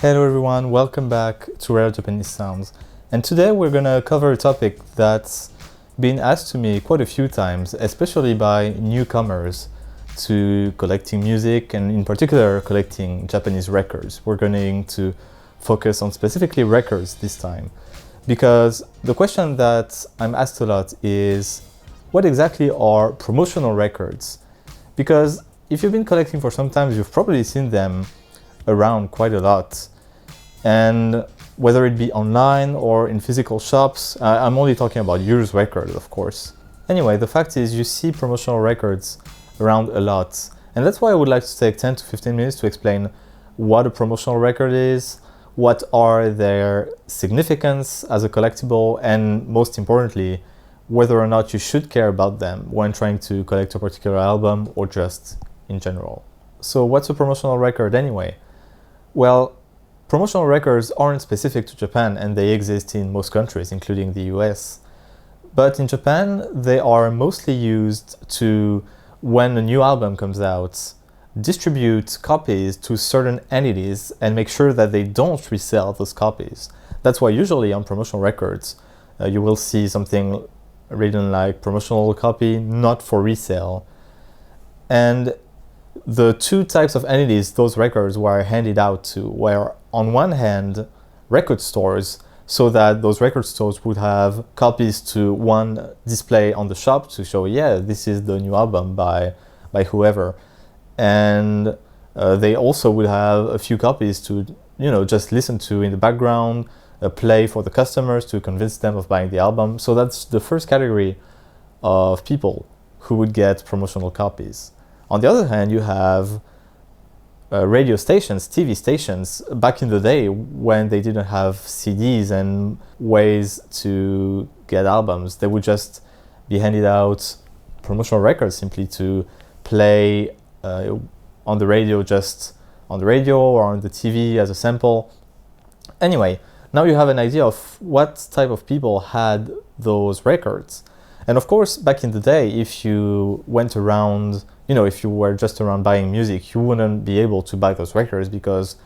Hello everyone, welcome back to Rare Japanese Sounds. And today we're gonna cover a topic that's been asked to me quite a few times, especially by newcomers to collecting music and in particular collecting Japanese records. We're going to focus on specifically records this time because the question that I'm asked a lot is what exactly are promotional records? Because if you've been collecting for some time, you've probably seen them around quite a lot. And whether it be online or in physical shops, I'm only talking about used records, of course. Anyway, the fact is you see promotional records around a lot. And that's why I would like to take 10 to 15 minutes to explain what a promotional record is, what are their significance as a collectible, and most importantly, whether or not you should care about them when trying to collect a particular album or just in general. So what's a promotional record anyway? Well, promotional records aren't specific to Japan and they exist in most countries, including the US. But in Japan, they are mostly used to, when a new album comes out, distribute copies to certain entities and make sure that they don't resell those copies. That's why usually on promotional records, you will see something written like promotional copy, not for resale. And the two types of entities those records were handed out to were, on one hand, record stores, so that those record stores would have copies to one display on the shop to show, yeah, this is the new album by whoever. And they also would have a few copies to, just listen to in the background, play for the customers to convince them of buying the album. So that's the first category of people who would get promotional copies. On the other hand, you have radio stations, TV stations, back in the day when they didn't have CDs and ways to get albums. They would just be handed out promotional records simply to play on the radio, just on the radio or on the TV as a sample. Anyway, now you have an idea of what type of people had those records. And of course, back in the day, if you went around, if you were just around buying music, you wouldn't be able to buy those records because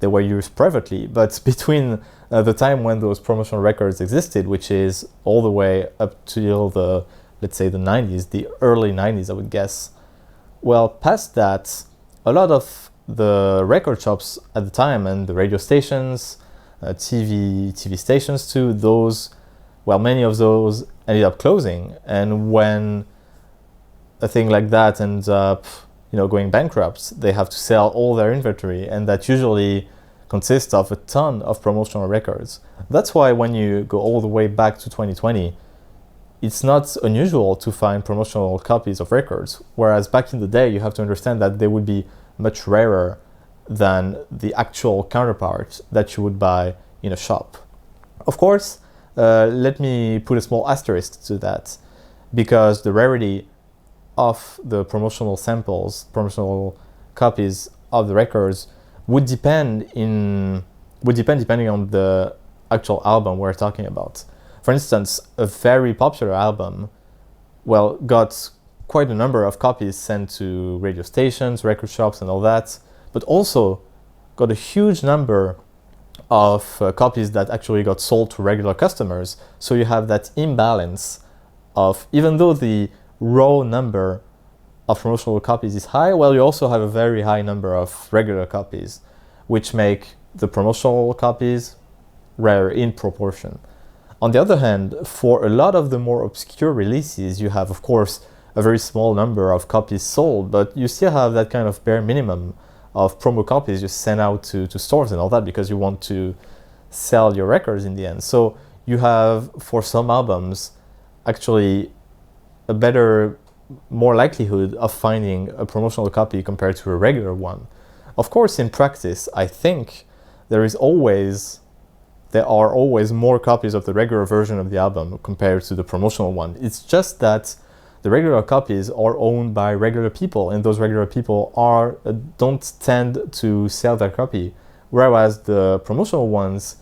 they were used privately. But between the time when those promotional records existed, which is all the way up till let's say the 90s, the early 90s, I would guess. Well, past that, a lot of the record shops at the time and the radio stations, TV stations too, many of those ended up closing. And when a thing like that ends up, going bankrupt, they have to sell all their inventory, and that usually consists of a ton of promotional records. That's why when you go all the way back to 2020, it's not unusual to find promotional copies of records, whereas back in the day, you have to understand that they would be much rarer than the actual counterpart that you would buy in a shop. Of course, let me put a small asterisk to that, because the rarity of the promotional samples, promotional copies of the records would depend depending on the actual album we're talking about. For instance, a very popular album, got quite a number of copies sent to radio stations, record shops and all that, but also got a huge number of copies that actually got sold to regular customers. So you have that imbalance of, even though the raw number of promotional copies is high, you also have a very high number of regular copies, which make the promotional copies rare in proportion. On the other hand, for a lot of the more obscure releases, you have, of course, a very small number of copies sold, but you still have that kind of bare minimum of promo copies you send out to stores and all that because you want to sell your records in the end. So you have, for some albums, actually a better, more likelihood of finding a promotional copy compared to a regular one. Of course, in practice, I think there are always more copies of the regular version of the album compared to the promotional one. It's just that the regular copies are owned by regular people, and those regular people don't tend to sell their copy, whereas the promotional ones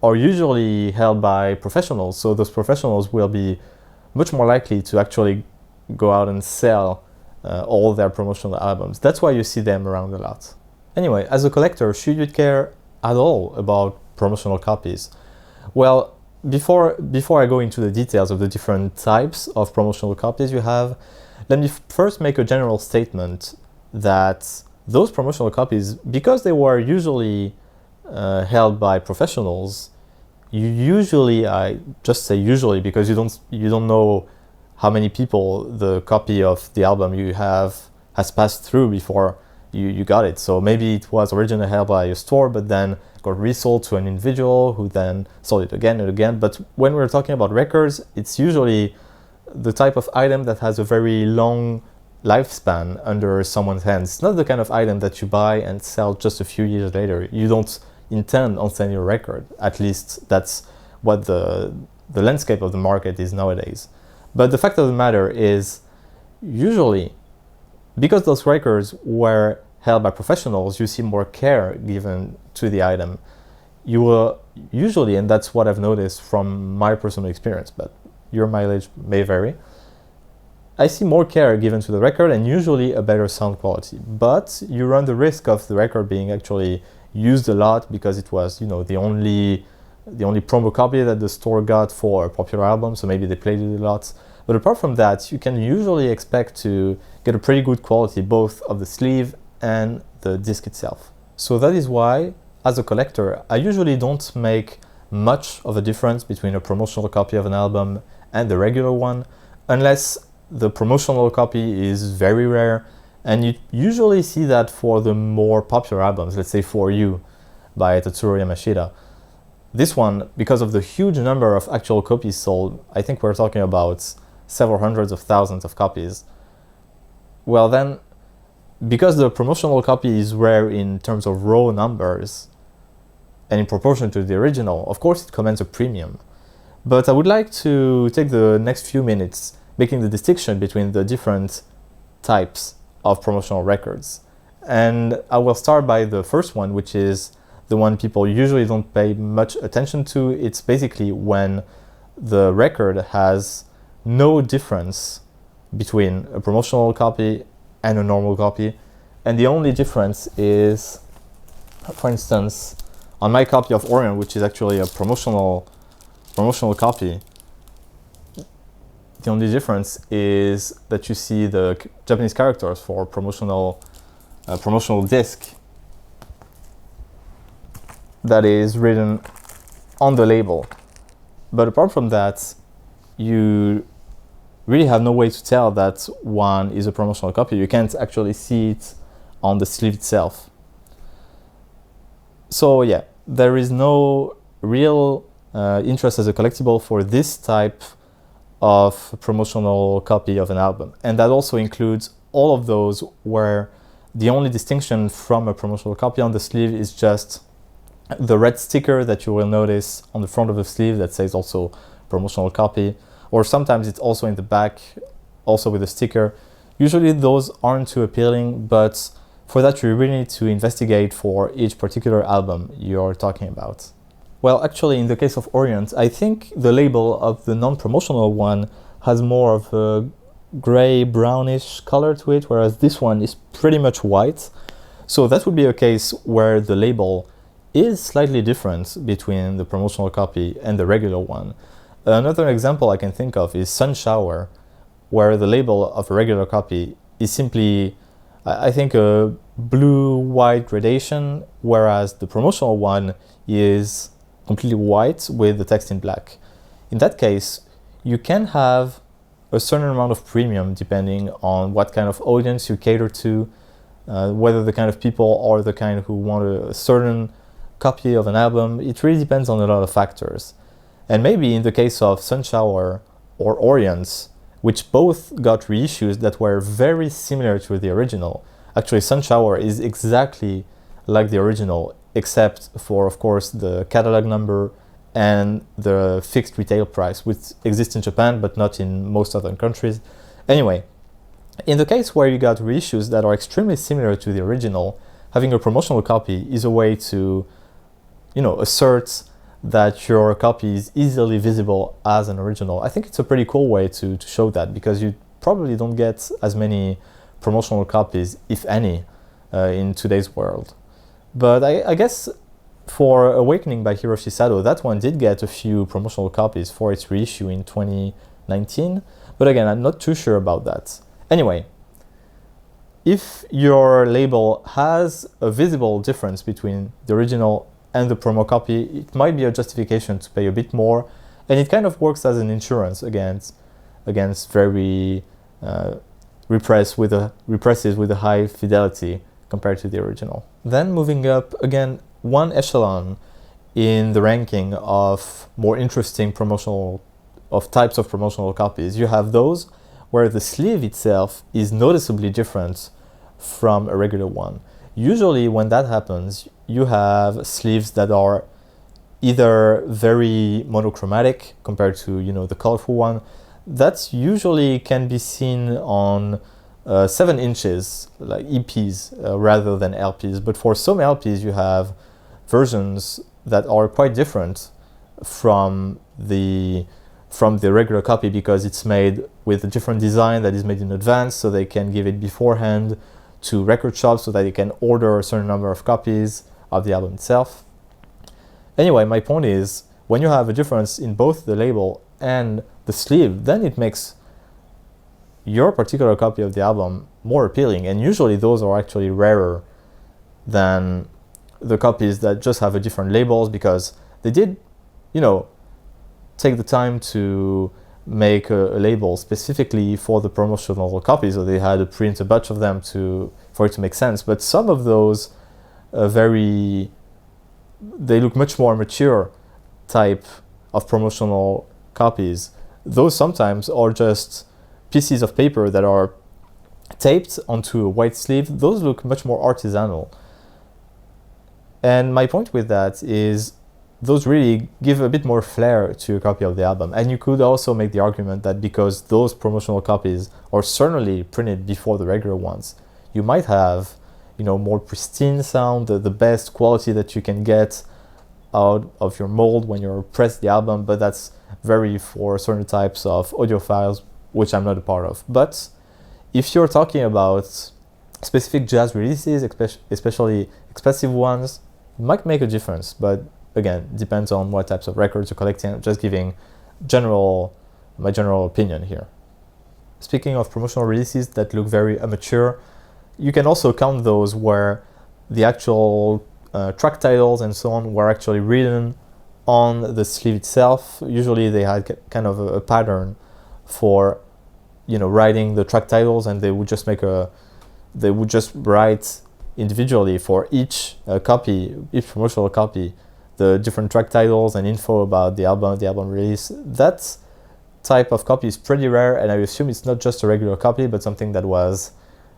are usually held by professionals. So those professionals will be much more likely to actually go out and sell all their promotional albums. That's why you see them around a lot. Anyway, as a collector, should you care at all about promotional copies? Well, before I go into the details of the different types of promotional copies you have, let me first make a general statement that those promotional copies, because they were usually held by professionals, I just say usually because you don't know how many people the copy of the album you have has passed through before you got it. So maybe it was originally held by a store, but then got resold to an individual who then sold it again and again. But when we're talking about records, it's usually the type of item that has a very long lifespan under someone's hands. It's not the kind of item that you buy and sell just a few years later. You don't intend on selling your record. At least that's what the landscape of the market is nowadays. But the fact of the matter is, usually, because those records were held by professionals, you see more care given to the item. You will usually, and that's what I've noticed from my personal experience, but your mileage may vary, I see more care given to the record and usually a better sound quality. But you run the risk of the record being actually used a lot because it was, the only promo copy that the store got for a popular album, so maybe they played it a lot. But apart from that, you can usually expect to get a pretty good quality both of the sleeve and the disc itself. So that is why, as a collector, I usually don't make much of a difference between a promotional copy of an album and the regular one, unless the promotional copy is very rare, and you usually see that for the more popular albums, let's say For You by Tatsuro Yamashita. This one, because of the huge number of actual copies sold, I think we're talking about several hundreds of thousands of copies. Well then, because the promotional copy is rare in terms of raw numbers, and in proportion to the original, of course it commands a premium. But I would like to take the next few minutes making the distinction between the different types of promotional records. And I will start by the first one, which is the one people usually don't pay much attention to. It's basically when the record has no difference between a promotional copy and a normal copy. And the only difference is, for instance, on my copy of Orion, which is actually a promotional copy, the only difference is that you see the Japanese characters for promotional disc that is written on the label. But apart from that, you really have no way to tell that one is a promotional copy. You can't actually see it on the sleeve itself. So yeah, there is no real interest as a collectible for this type of promotional copy of an album. And that also includes all of those where the only distinction from a promotional copy on the sleeve is just the red sticker that you will notice on the front of the sleeve that says also promotional copy, or sometimes it's also in the back, also with a sticker. Usually those aren't too appealing, but for that you really need to investigate for each particular album you're talking about. Well, actually, in the case of Orient, I think the label of the non-promotional one has more of a gray-brownish color to it, whereas this one is pretty much white. So that would be a case where the label is slightly different between the promotional copy and the regular one. Another example I can think of is Sun Shower, where the label of a regular copy is simply, I think, a blue-white gradation, whereas the promotional one is completely white with the text in black. In that case, you can have a certain amount of premium depending on what kind of audience you cater to, whether the kind of people are the kind who want a certain copy of an album. It really depends on a lot of factors. And maybe in the case of Sun Shower or Orient, which both got reissues that were very similar to the original. Actually, Sun Shower is exactly like the original, except for, of course, the catalog number and the fixed retail price, which exists in Japan, but not in most other countries. Anyway, in the case where you got reissues that are extremely similar to the original, having a promotional copy is a way to, assert that your copy is easily visible as an original. I think it's a pretty cool way to show that, because you probably don't get as many promotional copies, if any, in today's world. But I guess For Awakening by Hiroshi Sato, that one did get a few promotional copies for its reissue in 2019, but again, I'm not too sure about that. Anyway, if your label has a visible difference between the original and the promo copy, it might be a justification to pay a bit more, and it kind of works as an insurance against very represses with a high fidelity compared to the original. Then moving up again one echelon in the ranking of more interesting types of promotional copies, you have those where the sleeve itself is noticeably different from a regular one. Usually when that happens, you have sleeves that are either very monochromatic compared to the colorful one. That usually can be seen on 7 inches, like EPs, rather than LPs. But for some LPs, you have versions that are quite different from the regular copy because it's made with a different design that is made in advance, so they can give it beforehand to record shops so that they can order a certain number of copies of the album itself. Anyway, my point is, when you have a difference in both the label and the sleeve, then it makes your particular copy of the album more appealing, and usually those are actually rarer than the copies that just have a different labels, because they did, take the time to make a label specifically for the promotional copies, so they had to print a bunch of them for it to make sense. But some of those they look much more mature type of promotional copies. Those sometimes are just pieces of paper that are taped onto a white sleeve. Those look much more artisanal. And my point with that is those really give a bit more flair to a copy of the album. And you could also make the argument that because those promotional copies are certainly printed before the regular ones, you might have, more pristine sound, the best quality that you can get out of your mold when you press the album, but that's very for certain types of audiophiles, which I'm not a part of. But if you're talking about specific jazz releases, especially expensive ones, it might make a difference. But again, depends on what types of records you're collecting. I'm just giving my general opinion here. Speaking of promotional releases that look very amateur, you can also count those where the actual track titles and so on were actually written on the sleeve itself. Usually they had kind of a pattern for writing the track titles, and they would just write individually for each promotional copy, the different track titles and info about the album release. That type of copy is pretty rare, and I assume it's not just a regular copy, but something that was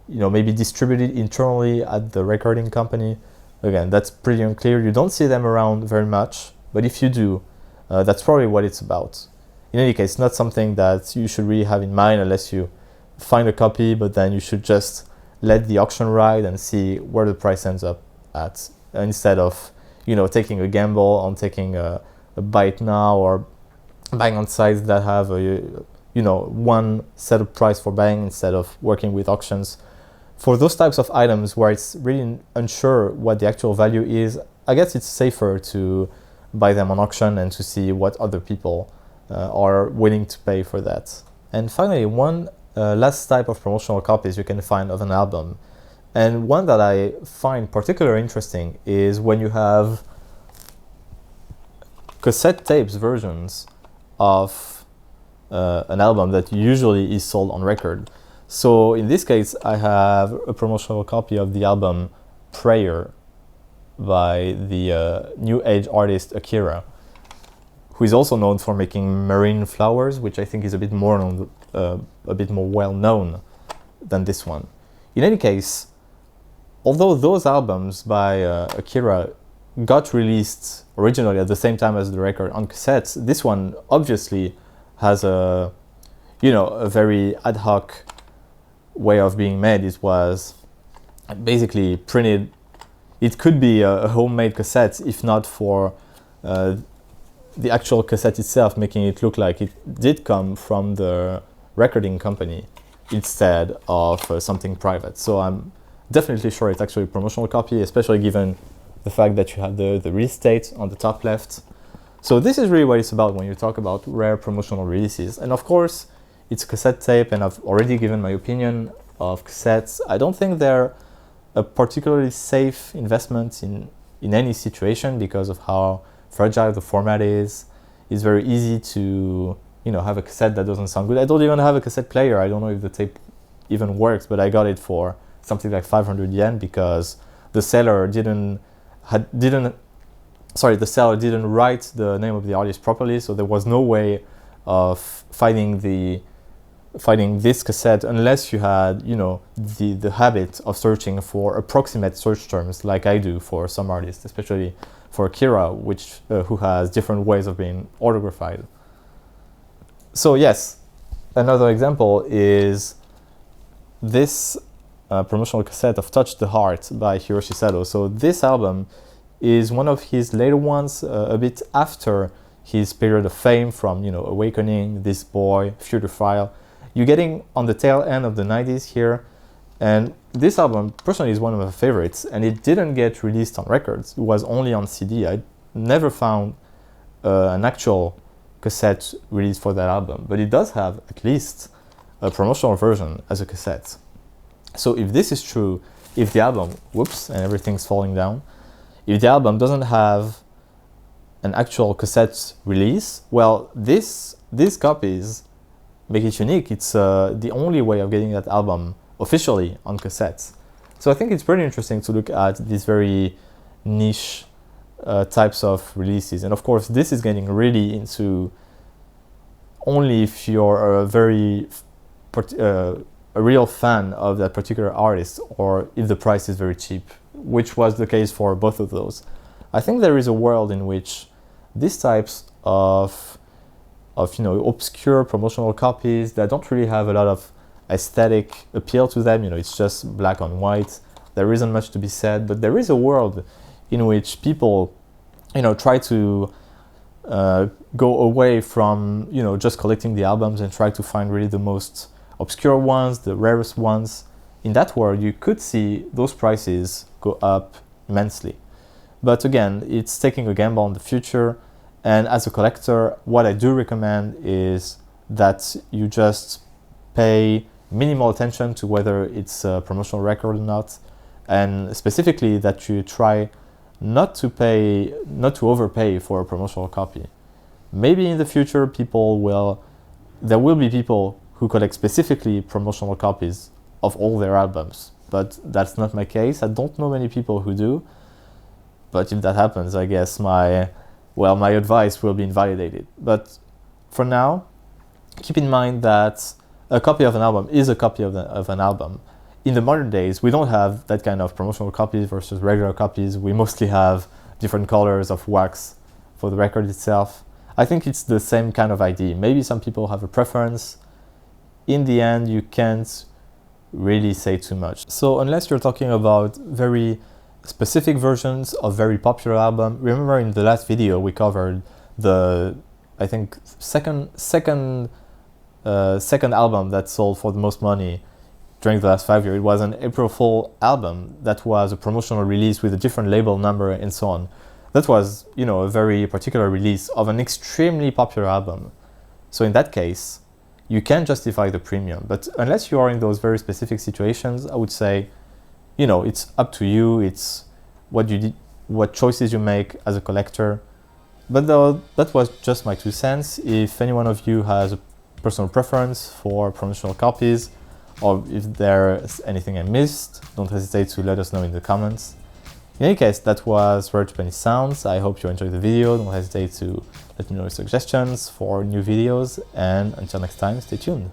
maybe distributed internally at the recording company. Again, that's pretty unclear. You don't see them around very much, but if you do, that's probably what it's about. In any case, not something that you should really have in mind unless you find a copy, but then you should just let the auction ride and see where the price ends up at, instead of taking a gamble on taking a bite now or buying on sites that have one set of price for buying instead of working with auctions. For those types of items where it's really unsure what the actual value is, I guess it's safer to buy them on auction and to see what other people are willing to pay for that. And finally, one last type of promotional copies you can find of an album, and one that I find particularly interesting, is when you have cassette tapes versions of an album that usually is sold on record. So in this case, I have a promotional copy of the album Prayer by the new age artist Akira, who is also known for making Marine Flowers, which I think is a bit more well known than this one. In any case, although those albums by Akira got released originally at the same time as the record on cassettes, this one obviously has a very ad hoc way of being made. It was basically printed. It could be a homemade cassette if not for the actual cassette itself making it look like it did come from the recording company instead of something private. So I'm definitely sure it's actually a promotional copy, especially given the fact that you have the release date on the top left. So this is really what it's about when you talk about rare promotional releases. And of course, it's a cassette tape, and I've already given my opinion of cassettes. I don't think they're a particularly safe investment in any situation because of how fragile the format is. It's very easy to, you know, have a cassette that doesn't sound good. I don't even have a cassette player. I don't know if the tape even works, but I got it for something like 500 yen because the seller didn't write the name of the artist properly, so there was no way of finding this cassette unless you had, you know, the habit of searching for approximate search terms like I do for some artists, especially for Akira, who has different ways of being autographed. So yes, another example is this promotional cassette of Touch the Heart by Hiroshi Sato. So this album is one of his later ones, a bit after his period of fame from, you know, Awakening, This Boy, Futurophile. You're getting on the tail end of the 90s here, and this album personally is one of my favorites, and it didn't get released on records. It was only on CD. I never found an actual cassette release for that album, but it does have at least a promotional version as a cassette. So if this is true, if the album, whoops, and everything's falling down, if the album doesn't have an actual cassette release, well, these copies make it unique. It's the only way of getting that album officially on cassettes. So I think it's pretty interesting to look at these very niche types of releases. And of course, this is getting really into only if you're a real fan of that particular artist, or if the price is very cheap, which was the case for both of those. I think there is a world in which these types of you know, obscure promotional copies that don't really have a lot of aesthetic appeal to them, you know, it's just black on white, there isn't much to be said, but there is a world in which people, you know, try to go away from, you know, just collecting the albums and try to find really the most obscure ones, the rarest ones. In that world, you could see those prices go up immensely. But again, it's taking a gamble on the future. And as a collector, what I do recommend is that you just pay minimal attention to whether it's a promotional record or not. And specifically that you try not to overpay for a promotional copy. Maybe in the future, there will be people who collect specifically promotional copies of all their albums, but that's not my case. I don't know many people who do, but if that happens, I guess my advice will be invalidated. But for now, keep in mind that a copy of an album is a copy of an album. In the modern days, we don't have that kind of promotional copies versus regular copies. We mostly have different colors of wax for the record itself. I think it's the same kind of idea. Maybe some people have a preference. In the end, you can't really say too much. So unless you're talking about very specific versions of very popular album, remember in the last video we covered the, I think, second album that sold for the most money during the last 5 years. It was an April Fool album that was a promotional release with a different label number and so on. That was, you know, a very particular release of an extremely popular album. So in that case, you can justify the premium. But unless you are in those very specific situations, I would say, you know, it's up to you. It's what choices you make as a collector. But though, that was just my 2 cents. If any one of you has a personal preference for promotional copies, or if there's anything I missed, don't hesitate to let us know in the comments. In any case, that was Rare Japanese Sounds. I hope you enjoyed the video. Don't hesitate to let me know your suggestions for new videos, and until next time, stay tuned.